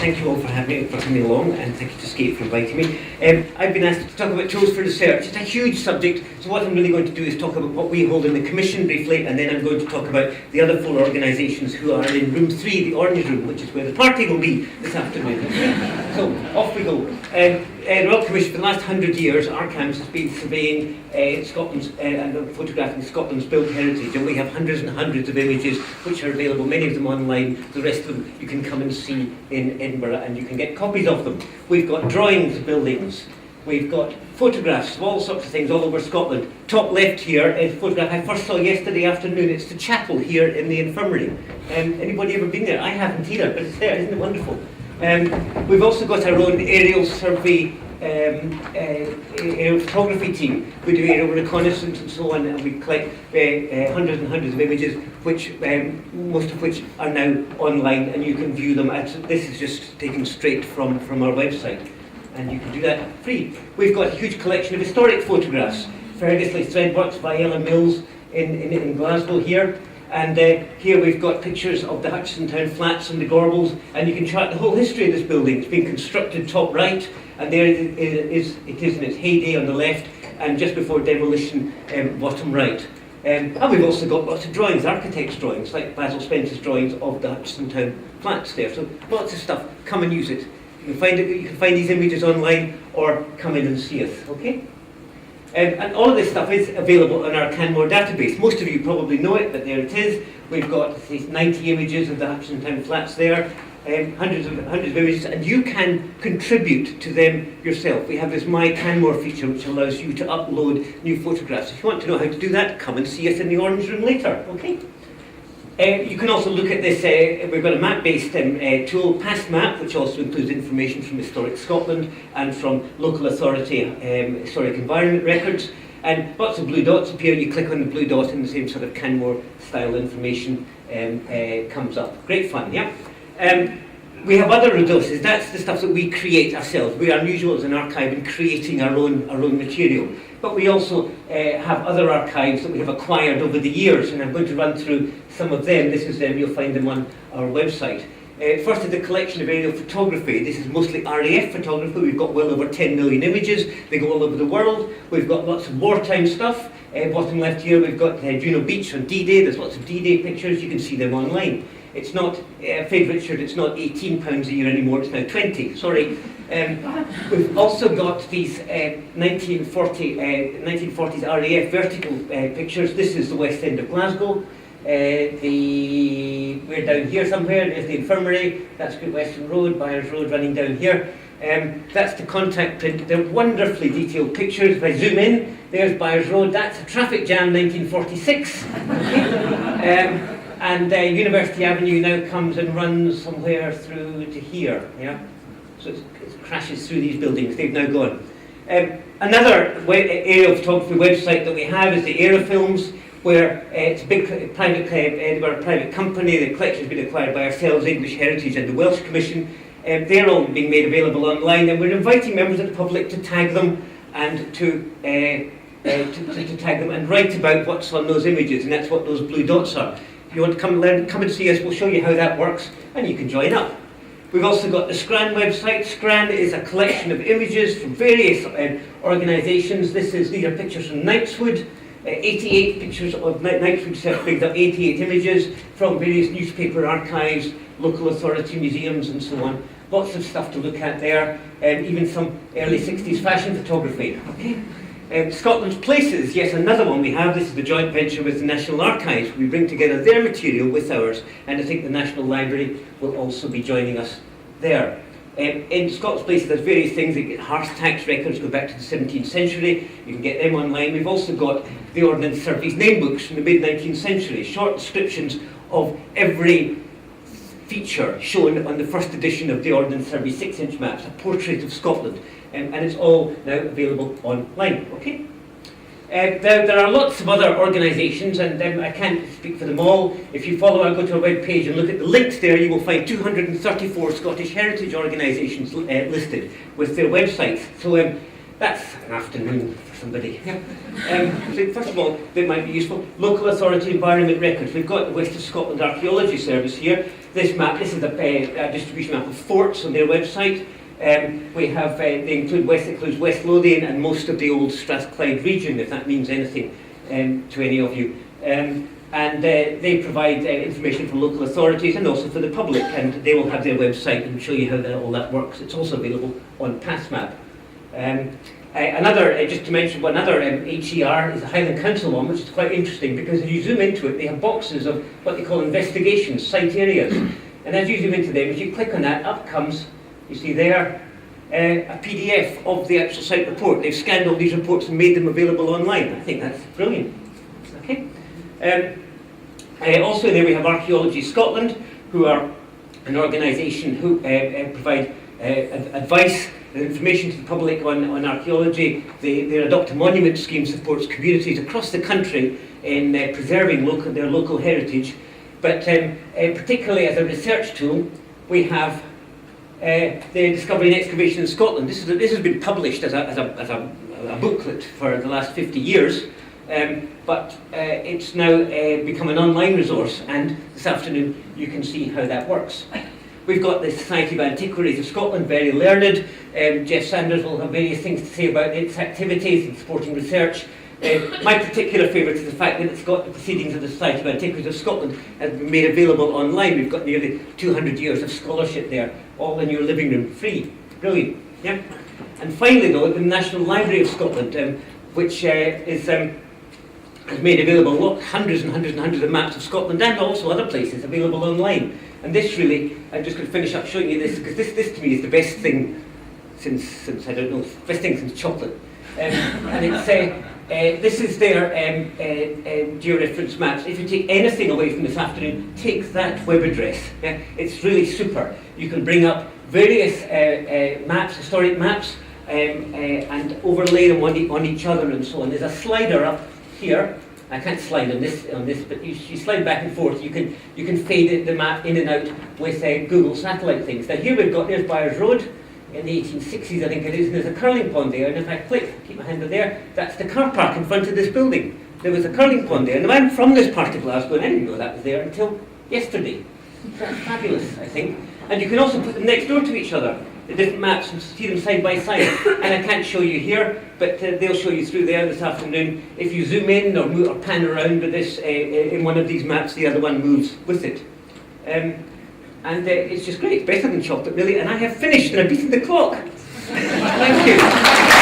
thank you all for coming along, and thank you to Skate for inviting me. I've been asked to talk about tools for research. It's a huge subject, so what I'm really going to do is talk about what we hold in the Commission briefly, and then I'm going to talk about the other 4 organisations who are in room 3, the Orange Room, which is where the party will be this afternoon. So, off we go. The Royal Commission for the last 100 years, ARCHAEOLOGY has been surveying Scotland's and photographing Scotland's built heritage, and we have hundreds and hundreds of images which are available, many of them online, the rest of them you can come and see in Edinburgh and you can get copies of them. We've got drawings of buildings, we've got photographs of all sorts of things all over Scotland. Top left here is a photograph I first saw yesterday afternoon. It's the chapel here in the infirmary. Anybody ever been there? I haven't either, but it's there, isn't it wonderful? We've also got our own aerial survey, aerial photography team. We do aerial reconnaissance and so on, and we collect hundreds and hundreds of images, which most of which are now online, and you can view them. This is just taken straight from our website, and you can do that free. We've got a huge collection of historic photographs. Ferguslie Threadworks, Viyella Mills in Glasgow here. And here we've got pictures of the Hutchesontown flats and the Gorbals, and you can chart the whole history of this building. It's been constructed top right, and there it is in its heyday on the left, and just before demolition, bottom right. And we've also got lots of drawings, architects' drawings, like Basil Spencer's drawings of the Hutchesontown flats there. So lots of stuff. Come and use it. You can find these images online, or come in and see us. Okay. And all of this stuff is available on our CANMORE database. Most of you probably know it, but there it is. We've got these 90 images of the Hutchesontown flats there, hundreds of images, and you can contribute to them yourself. We have this My CANMORE feature, which allows you to upload new photographs. If you want to know how to do that, come and see us in the Orange Room later. Okay. You can also look at this, we've got a map-based tool, Past Map, which also includes information from Historic Scotland and from local authority historic environment records. And lots of blue dots appear. You click on the blue dot and the same sort of CANMORE style information comes up. Great fun, yeah? We have other resources. That's the stuff that we create ourselves. We are unusual as an archive in creating our own material. But we also have other archives that we have acquired over the years, and I'm going to run through some of them. This is them, you'll find them on our website. First is the collection of aerial photography. This is mostly RAF photography. We've got well over 10 million images. They go all over the world. We've got lots of wartime stuff. Bottom left here, we've got Juno Beach on D-Day. There's lots of D-Day pictures. You can see them online. It's not, afraid Richard, it's not £18 a year anymore, it's now 20, sorry. We've also got these 1940s RAF vertical pictures. This is the west end of Glasgow. We're down here somewhere, there's the infirmary, that's Great Western Road, Byers Road running down here. That's the contact print. They're wonderfully detailed pictures. If I zoom in, there's Byers Road, that's a traffic jam 1946. And University Avenue now comes and runs somewhere through to here, yeah? So it crashes through these buildings, they've now gone. Another aerial photography website that we have is the Aerofilms, where it's a big private company. The collection has been acquired by ourselves, English Heritage and the Welsh Commission. They're all being made available online, and we're inviting members of the public to tag them and to tag them and write about what's on those images, and that's what those blue dots are. If you want to come and see us, we'll show you how that works, and you can join up. We've also got the SCRAN website. SCRAN is a collection of images from various organisations. These are pictures from Knightswood, 88 pictures of Knightswood brings up 88 images from various newspaper archives, local authority museums, and so on. Lots of stuff to look at there, even some early 60s fashion photography. Okay. Scotland's Places, yes, another one we have. This is the joint venture with the National Archives. We bring together their material with ours, and I think the National Library will also be joining us there. In Scotland's Places, there's various things. You get hearth tax records go back to the 17th century. You can get them online. We've also got the Ordnance Survey's name books from the mid-19th century, short descriptions of every feature shown on the first edition of the Ordnance Survey 6-inch maps, a portrait of Scotland. And it's all now available online. Okay. There are lots of other organisations, and I can't speak for them all. If you follow, I'll go to our web page and look at the links there. You will find 234 Scottish heritage organisations listed with their websites. So that's an afternoon for somebody. So first of all, that might be useful. Local authority environment records. We've got the West of Scotland Archaeology Service here. This map, this is a distribution map of forts on their website. We have, they include includes West Lothian and most of the old Strathclyde region, if that means anything to any of you. And they provide information for local authorities and also for the public, and they will have their website and show you how all that works. It's also available on PassMap. Just to mention, another HER is the Highland Council one, which is quite interesting because if you zoom into it, they have boxes of what they call investigations, site areas. And as you zoom into them, if you click on that, up comes, you see there, a PDF of the actual site report. They've scanned all these reports and made them available online. I think that's brilliant. Okay. Also there we have Archaeology Scotland, who are an organisation who provide advice and information to the public on archaeology. Their Adopt a Monument scheme supports communities across the country in preserving their local heritage. But particularly as a research tool, we have the Discovery and Excavation in Scotland. This has been published as a booklet for the last 50 years. But it's now become an online resource, and this afternoon you can see how that works. We've got the Society of Antiquaries of Scotland, very learned. Jeff Sanders will have various things to say about its activities and supporting research. My particular favourite is the fact that it's got the proceedings of the Society of Antiquaries of Scotland has been made available online. We've got nearly 200 years of scholarship there, all in your living room, free. Brilliant. Yeah. And finally, though, the National Library of Scotland, which has made available hundreds and hundreds and hundreds of maps of Scotland and also other places available online. And this really, I'm just going to finish up showing you this, because this to me is the best thing since I don't know, best thing since chocolate. And it's this is their georeference maps. If you take anything away from this afternoon, take that web address. Yeah? It's really super. You can bring up various maps, historic maps, and overlay them on each other and so on. There's a slider up here. I can't slide on this, but you slide back and forth. You can fade the map in and out with Google satellite things. Now here we've got, there's Byres Road in the 1860s, I think it is, and there's a curling pond there, and if I click, keep my hand up there, that's the car park in front of this building. There was a curling pond there, and I'm from this part of Glasgow, and I didn't know that was there until yesterday. That's fabulous, I think. And you can also put them next door to each other, the different maps, and see them side by side. And I can't show you here, but they'll show you through there this afternoon. If you zoom in or move or pan around with this in one of these maps, the other one moves with it. And it's just great. It's better than chocolate, really. And I have finished, and I've beaten the clock. Thank you.